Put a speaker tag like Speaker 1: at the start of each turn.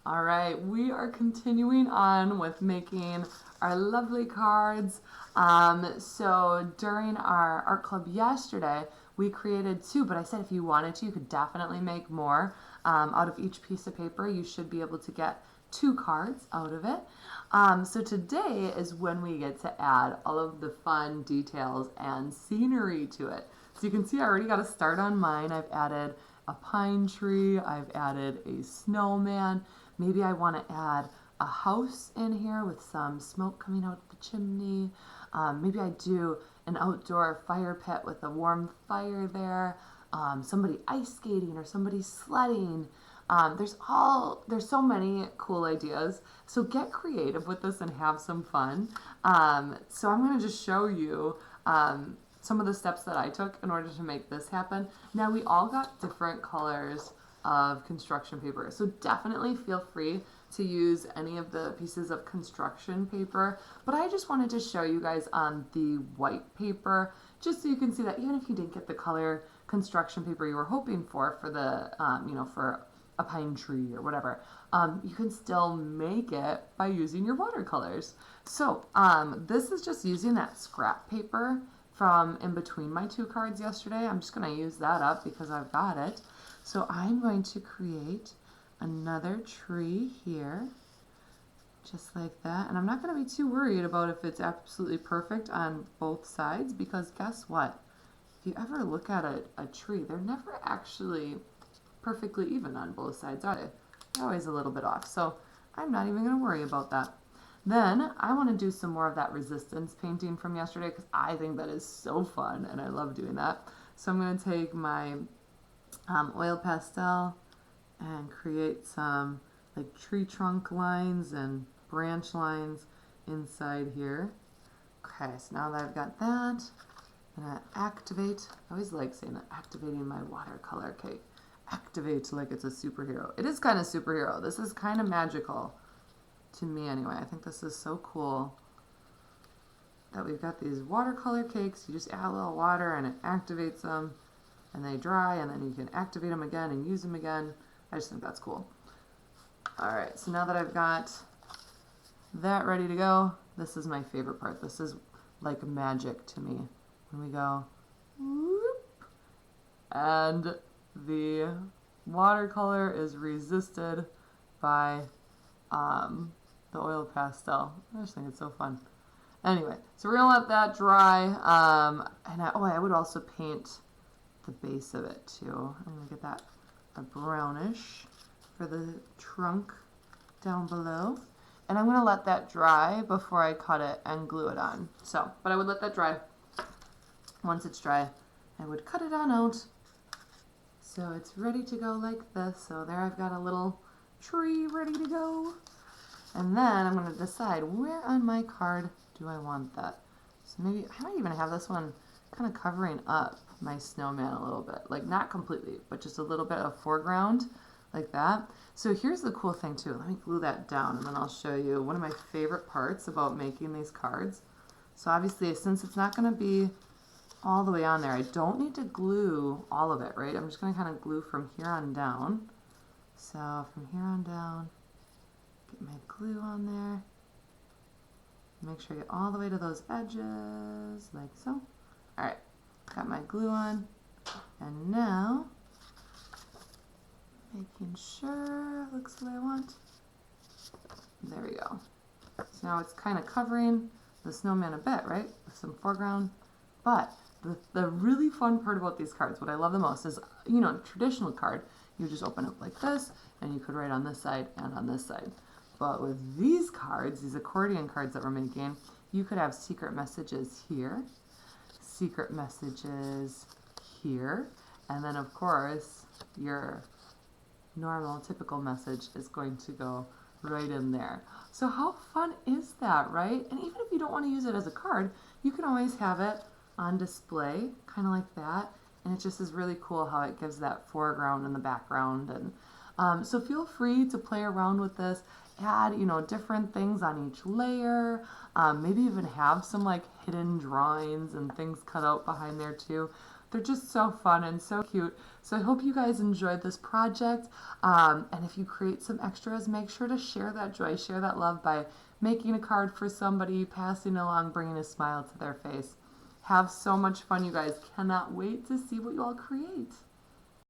Speaker 1: All right, we are continuing on with making our lovely cards. So during our art club yesterday, we created two, but I said if you wanted to, you could definitely make more. Out of each piece of paper, you should be able to get two cards out of it. So today is when we get to add all of the fun details and scenery to it. So you can see I already got a start on mine. I've added a pine tree, I've added a snowman. Maybe I want to add a house in here with some smoke coming out of the chimney. Maybe I do an outdoor fire pit with a warm fire there. Somebody ice skating or somebody sledding. There's so many cool ideas. So get creative with this and have some fun. So I'm going to just show you some of the steps that I took in order to make this happen. Now we all got different colors of construction paper, so definitely feel free to use any of the pieces of construction paper, but I just wanted to show you guys on the white paper just so you can see that even if you didn't get the color construction paper you were hoping for the for a pine tree or whatever, you can still make it by using your watercolors. So this is just using that scrap paper from in between my two cards yesterday. I'm just going to use that up because I've got it. So I'm going to create another tree here, just like that. And I'm not going to be too worried about if it's absolutely perfect on both sides, because guess what? If you ever look at a tree, they're never actually perfectly even on both sides, are they? They're always a little bit off. So I'm not even going to worry about that. Then I want to do some more of that resistance painting from yesterday because I think that is so fun and I love doing that. So I'm going to take my oil pastel and create some like tree trunk lines and branch lines inside here. Okay, so now that I've got that, I'm going to activate. I always like saying that, activating my watercolor cake. Activate like it's a superhero. It is kind of superhero. This is kind of magical to me anyway. I think this is so cool that we've got these watercolor cakes. You just add a little water and it activates them and they dry, and then you can activate them again and use them again. I just think that's cool. Alright, so now that I've got that ready to go, this is my favorite part. This is like magic to me. When we go whoop, and the watercolor is resisted by the oil pastel. I just think it's so fun. Anyway, so we're gonna let that dry. And I would also paint the base of it too. I'm gonna get that a brownish for the trunk down below. And I'm gonna let that dry before I cut it and glue it on. So, but I would let that dry. Once it's dry, I would cut it on out. So it's ready to go like this. So there I've got a little tree ready to go. And then I'm going to decide where on my card do I want that. So maybe I might even have this one kind of covering up my snowman a little bit. Like not completely, but just a little bit of foreground like that. So here's the cool thing too. Let me glue that down and then I'll show you one of my favorite parts about making these cards. So obviously since it's not going to be all the way on there, I don't need to glue all of it, right? I'm just going to kind of glue from here on down. So from here on down, get my glue on there. Make sure I get all the way to those edges, like so. Alright, got my glue on. And now, making sure it looks the way I want. There we go. So now it's kind of covering the snowman a bit, right? With some foreground. But the really fun part about these cards, what I love the most is, you know, a traditional card, you just open up like this, and you could write on this side and on this side. But with these cards, these accordion cards that we're making, you could have secret messages here, secret messages here, and then of course, your normal, typical message is going to go right in there. So how fun is that, right? And even if you don't want to use it as a card, you can always have it on display, kind of like that. And it just is really cool how it gives that foreground and the background. And so feel free to play around with this, add, you know, different things on each layer, maybe even have some like hidden drawings and things cut out behind there too. they're just so fun and so cute. So I hope you guys enjoyed this project. And if you create some extras, make sure to share that joy, share that love by making a card for somebody, passing along, bringing a smile to their face. Have so much fun, you guys. Cannot wait to see what you all create.